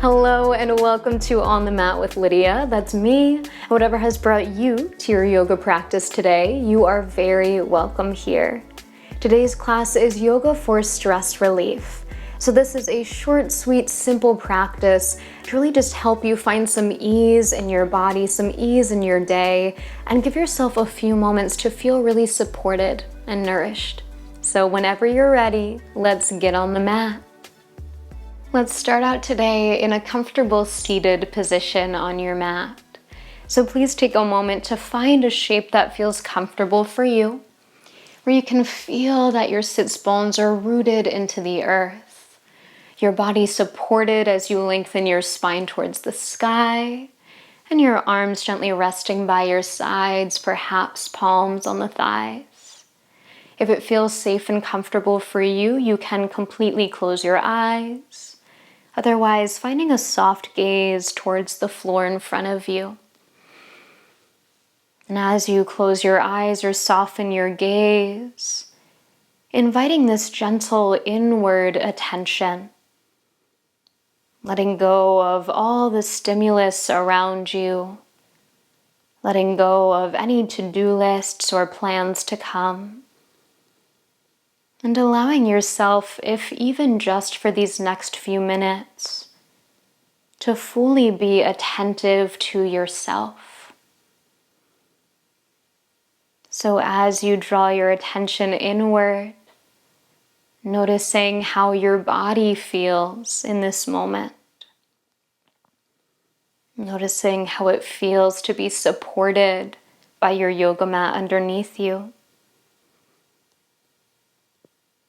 Hello and welcome to On the Mat with Lydia. That's me. Whatever has brought you to your yoga practice today, you are very welcome here. Today's class is yoga for stress relief. So this is a short, sweet, simple practice to really just help you find some ease in your body, some ease in your day, and give yourself a few moments to feel really supported and nourished. So whenever you're ready, let's get on the mat. Let's start out today in a comfortable seated position on your mat. So please take a moment to find a shape that feels comfortable for you, where you can feel that your sits bones are rooted into the earth, your body supported as you lengthen your spine towards the sky, and your arms gently resting by your sides, perhaps palms on the thighs. If it feels safe and comfortable for you, you can completely close your eyes. Otherwise, finding a soft gaze towards the floor in front of you. And as you close your eyes or soften your gaze, inviting this gentle inward attention, letting go of all the stimulus around you, letting go of any to-do lists or plans to come, and allowing yourself, if even just for these next few minutes, to fully be attentive to yourself. So as you draw your attention inward, noticing how your body feels in this moment, noticing how it feels to be supported by your yoga mat underneath you.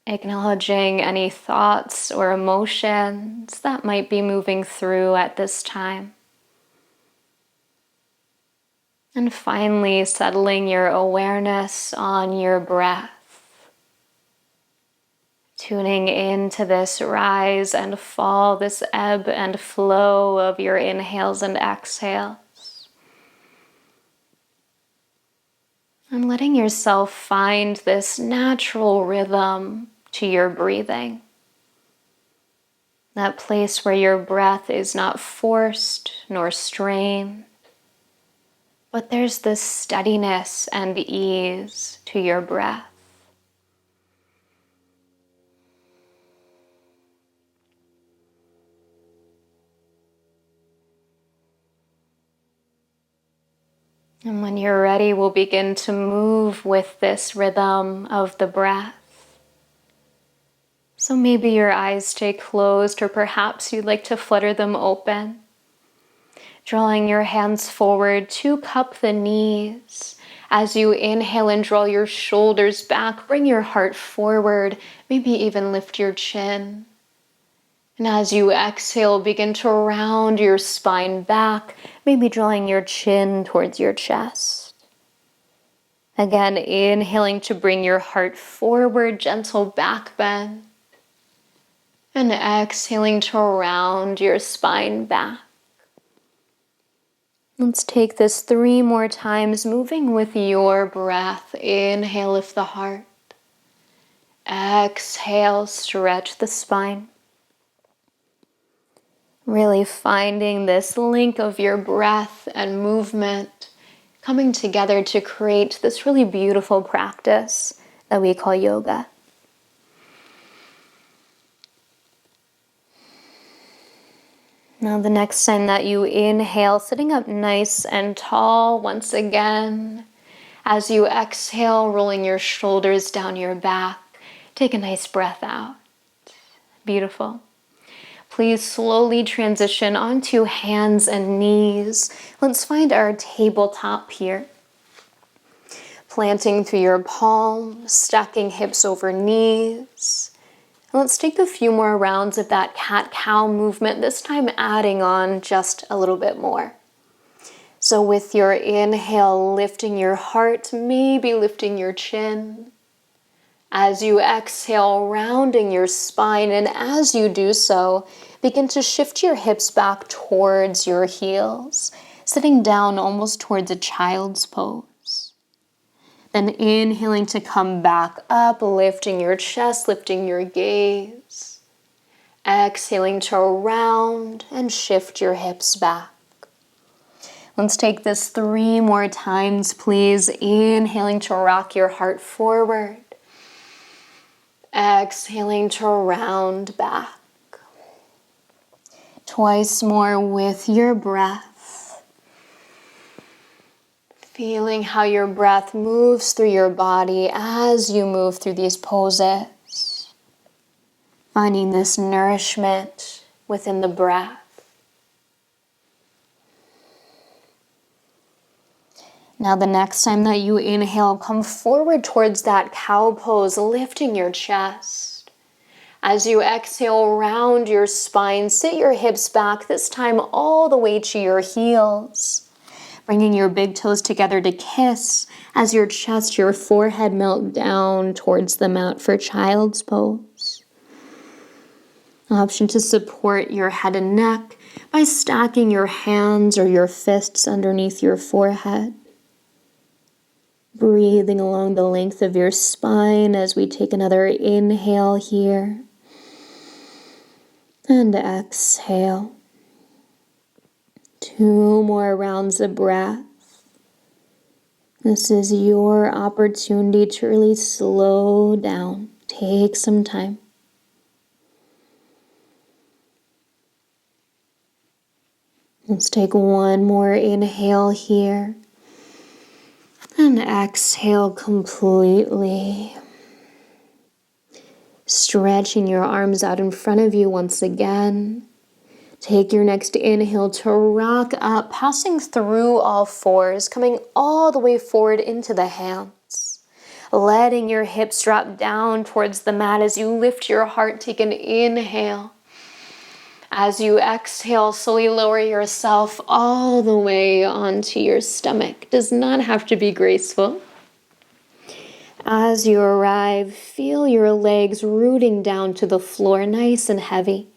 Acknowledging any thoughts or emotions that might be moving through at this time. And finally, settling your awareness on your breath. Tuning into this rise and fall, this ebb and flow of your inhales and exhales. And letting yourself find this natural rhythm to your breathing. That place where your breath is not forced nor strained, but there's this steadiness and ease to your breath. And when you're ready, we'll begin to move with this rhythm of the breath. So maybe your eyes stay closed, or perhaps you'd like to flutter them open. Drawing your hands forward to cup the knees. As you inhale and draw your shoulders back, bring your heart forward, maybe even lift your chin. And as you exhale, begin to round your spine back, maybe drawing your chin towards your chest. Again, inhaling to bring your heart forward, gentle back bend. And exhaling to round your spine back. Let's take this 3 more times, moving with your breath. Inhale, lift the heart. Exhale, stretch the spine. Really finding this link of your breath and movement coming together to create this really beautiful practice that we call yoga. Now the next time that you inhale, sitting up nice and tall once again. As you exhale, rolling your shoulders down your back. Take a nice breath out. Beautiful. Please slowly transition onto hands and knees. Let's find our tabletop here. Planting through your palms, stacking hips over knees. Let's take a few more rounds of that cat-cow movement, this time adding on just a little bit more. So with your inhale, lifting your heart, maybe lifting your chin. As you exhale, rounding your spine, and as you do so, begin to shift your hips back towards your heels, sitting down almost towards a child's pose. Then inhaling to come back up, lifting your chest, lifting your gaze. Exhaling to round and shift your hips back. Let's take this 3 more times, please. Inhaling to rock your heart forward. Exhaling to round back. Twice more with your breath. Feeling how your breath moves through your body as you move through these poses. Finding this nourishment within the breath. Now the next time that you inhale, come forward towards that cow pose, lifting your chest. As you exhale, round your spine, sit your hips back, this time all the way to your heels. Bringing your big toes together to kiss as your chest, your forehead melt down towards the mat for child's pose. Option to support your head and neck by stacking your hands or your fists underneath your forehead. Breathing along the length of your spine as we take another inhale here. And exhale. 2 more rounds of breath. This is your opportunity to really slow down. Take some time. Let's take 1 more inhale here. And exhale completely. Stretching your arms out in front of you once again. Take your next inhale to rock up, passing through all fours, coming all the way forward into the hands. Letting your hips drop down towards the mat as you lift your heart, take an inhale. As you exhale, slowly lower yourself all the way onto your stomach. Does not have to be graceful. As you arrive, feel your legs rooting down to the floor, nice and heavy.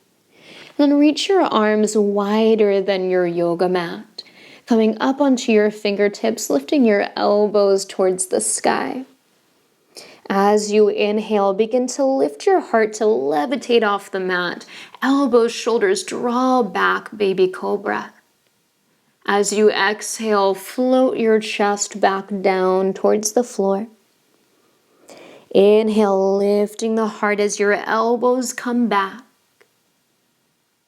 Then reach your arms wider than your yoga mat, coming up onto your fingertips, lifting your elbows towards the sky. As you inhale, begin to lift your heart to levitate off the mat. Elbows, shoulders, draw back, baby cobra. As you exhale, float your chest back down towards the floor. Inhale, lifting the heart as your elbows come back.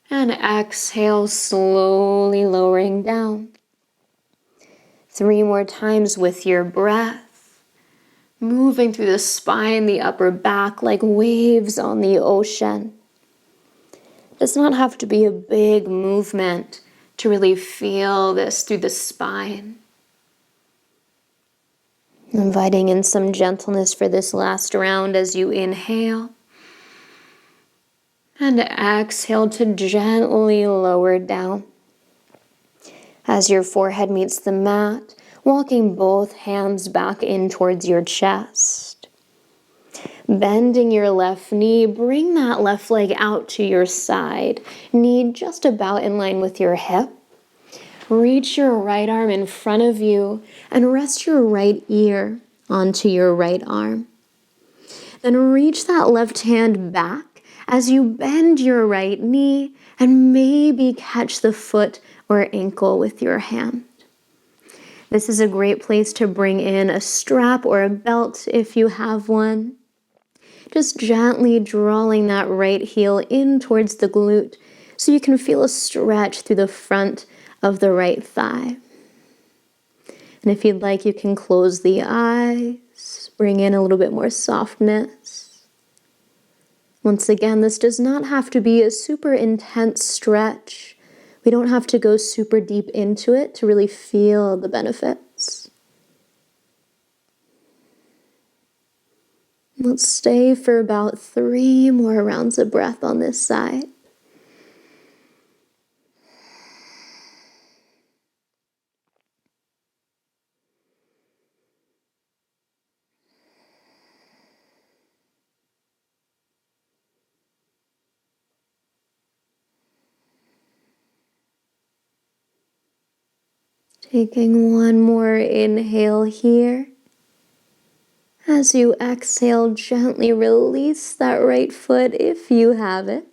And exhale, slowly lowering down. 3 more times with your breath. Moving through the spine, the upper back like waves on the ocean. It does not have to be a big movement to really feel this through the spine. Inviting in some gentleness for this last round as you inhale. And exhale to gently lower down. As your forehead meets the mat, walking both hands back in towards your chest. Bending your left knee, bring that left leg out to your side. Knee just about in line with your hip. Reach your right arm in front of you and rest your right ear onto your right arm. Then reach that left hand back as you bend your right knee and maybe catch the foot or ankle with your hand. This is a great place to bring in a strap or a belt if you have one. Just gently drawing that right heel in towards the glute so you can feel a stretch through the front of the right thigh. And if you'd like, you can close the eyes, bring in a little bit more softness. Once again, this does not have to be a super intense stretch. We don't have to go super deep into it to really feel the benefits. Let's stay for about 3 more rounds of breath on this side. Taking 1 more inhale here. As you exhale, gently release that right foot if you have it.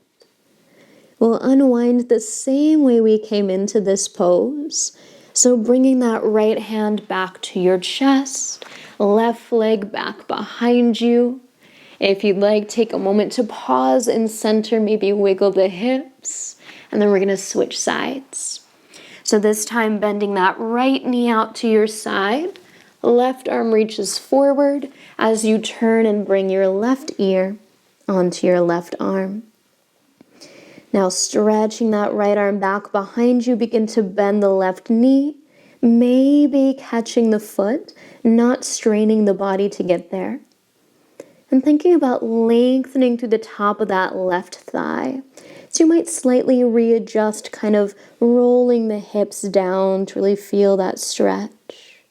We'll unwind the same way we came into this pose. So bringing that right hand back to your chest, left leg back behind you. If you'd like, take a moment to pause and center, maybe wiggle the hips, and then we're gonna switch sides. So this time bending that right knee out to your side, left arm reaches forward as you turn and bring your left ear onto your left arm. Now stretching that right arm back behind you, begin to bend the left knee, maybe catching the foot, not straining the body to get there. And thinking about lengthening through the top of that left thigh. So you might slightly readjust, kind of rolling the hips down to really feel that stretch.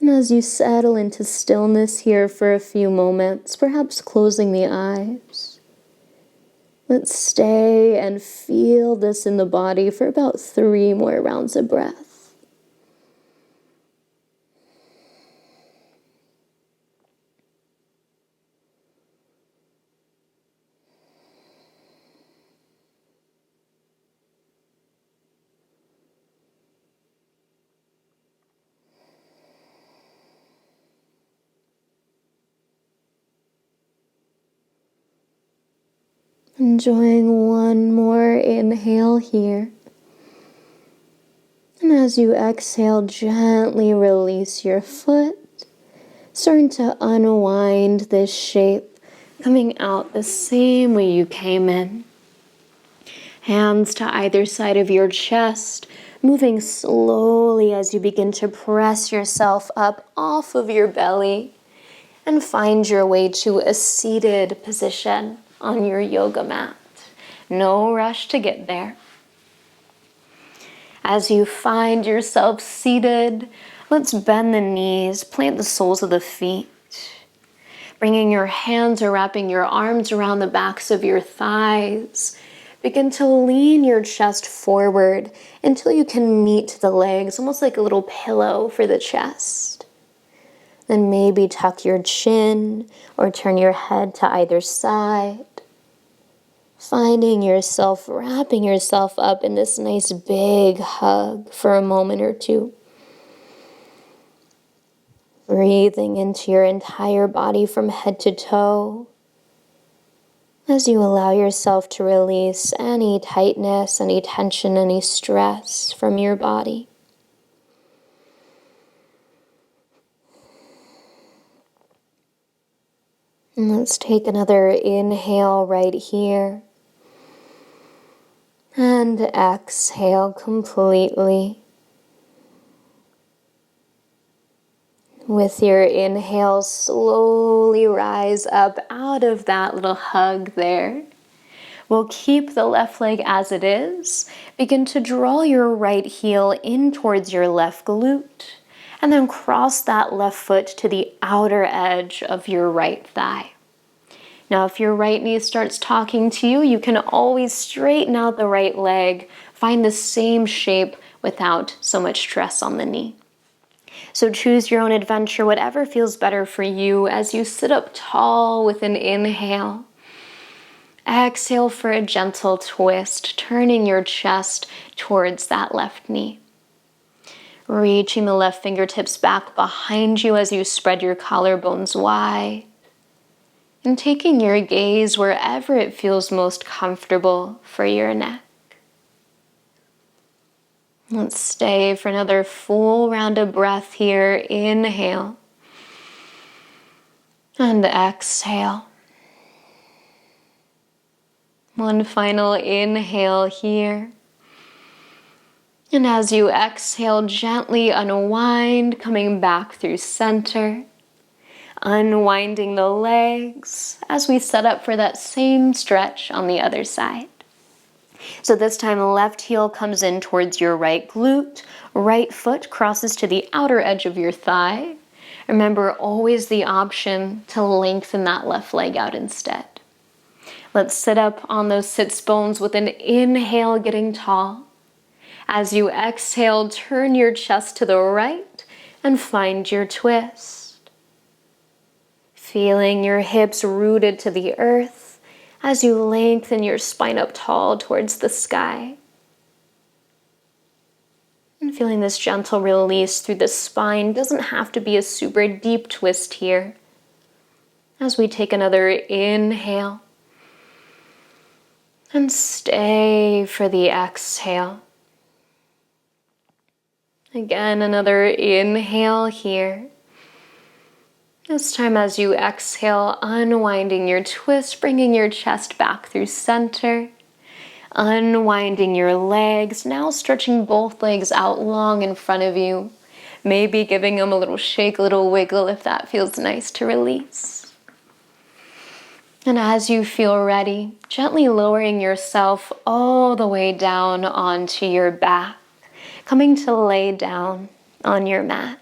And as you settle into stillness here for a few moments, perhaps closing the eyes, let's stay and feel this in the body for about 3 more rounds of breath. Enjoying one more inhale here. And as you exhale, gently release your foot, starting to unwind this shape, coming out the same way you came in. Hands to either side of your chest, moving slowly as you begin to press yourself up off of your belly and find your way to a seated position on your yoga mat. No rush to get there. As you find yourself seated, let's bend the knees, plant the soles of the feet. Bringing your hands or wrapping your arms around the backs of your thighs. Begin to lean your chest forward until you can meet the legs, almost like a little pillow for the chest. Then maybe tuck your chin or turn your head to either side. Finding yourself wrapping yourself up in this nice big hug for a moment or two. Breathing into your entire body from head to toe as you allow yourself to release any tightness, any tension, any stress from your body. And let's take another inhale right here. And exhale completely. With your inhale, slowly rise up out of that little hug there. We'll keep the left leg as it is. Begin to draw your right heel in towards your left glute. And then cross that left foot to the outer edge of your right thigh. Now, if your right knee starts talking to you, you can always straighten out the right leg, find the same shape without so much stress on the knee. So choose your own adventure, whatever feels better for you as you sit up tall with an inhale. Exhale for a gentle twist, turning your chest towards that left knee. Reaching the left fingertips back behind you as you spread your collarbones wide. And taking your gaze wherever it feels most comfortable for your neck. Let's stay for another full round of breath here. Inhale. And exhale. One final inhale here. And as you exhale, gently unwind, coming back through center. Unwinding the legs as we set up for that same stretch on the other side. So this time the left heel comes in towards your right glute, right foot crosses to the outer edge of your thigh. Remember, always the option to lengthen that left leg out instead. Let's sit up on those sits bones with an inhale, getting tall. As you exhale, turn your chest to the right and find your twist. Feeling your hips rooted to the earth as you lengthen your spine up tall towards the sky. And feeling this gentle release through the spine. Doesn't have to be a super deep twist here. As we take another inhale and stay for the exhale. Again, another inhale here. This time as you exhale, unwinding your twist, bringing your chest back through center. Unwinding your legs, now stretching both legs out long in front of you. Maybe giving them a little shake, a little wiggle if that feels nice to release. And as you feel ready, gently lowering yourself all the way down onto your back, coming to lay down on your mat.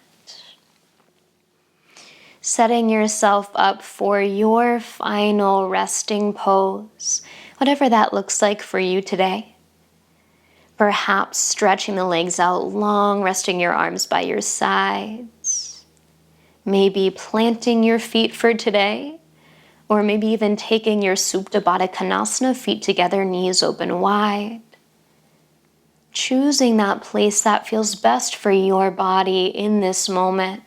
Setting yourself up for your final resting pose, whatever that looks like for you today. Perhaps stretching the legs out long, resting your arms by your sides. Maybe planting your feet for today, or maybe even taking your Supta Baddha Konasana, feet together, knees open wide. Choosing that place that feels best for your body in this moment,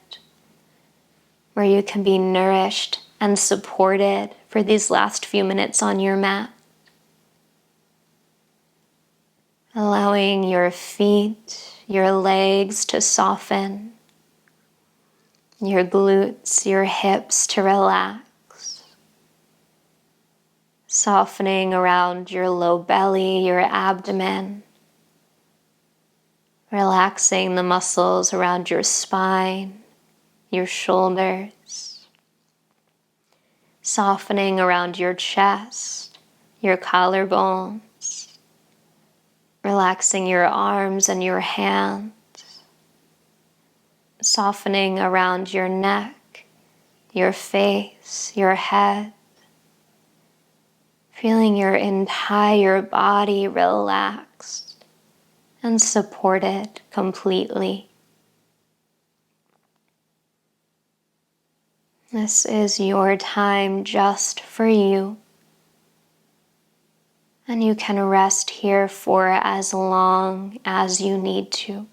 where you can be nourished and supported for these last few minutes on your mat. Allowing your feet, your legs to soften, your glutes, your hips to relax. Softening around your low belly, your abdomen. Relaxing the muscles around your spine, your shoulders. Softening around your chest, your collarbones. Relaxing your arms and your hands. Softening around your neck, your face, your head. Feeling your entire body relaxed and supported completely. This is your time just for you. And you can rest here for as long as you need to.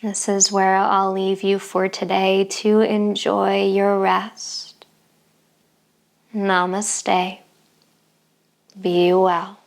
This is where I'll leave you for today to enjoy your rest. Namaste. Be well.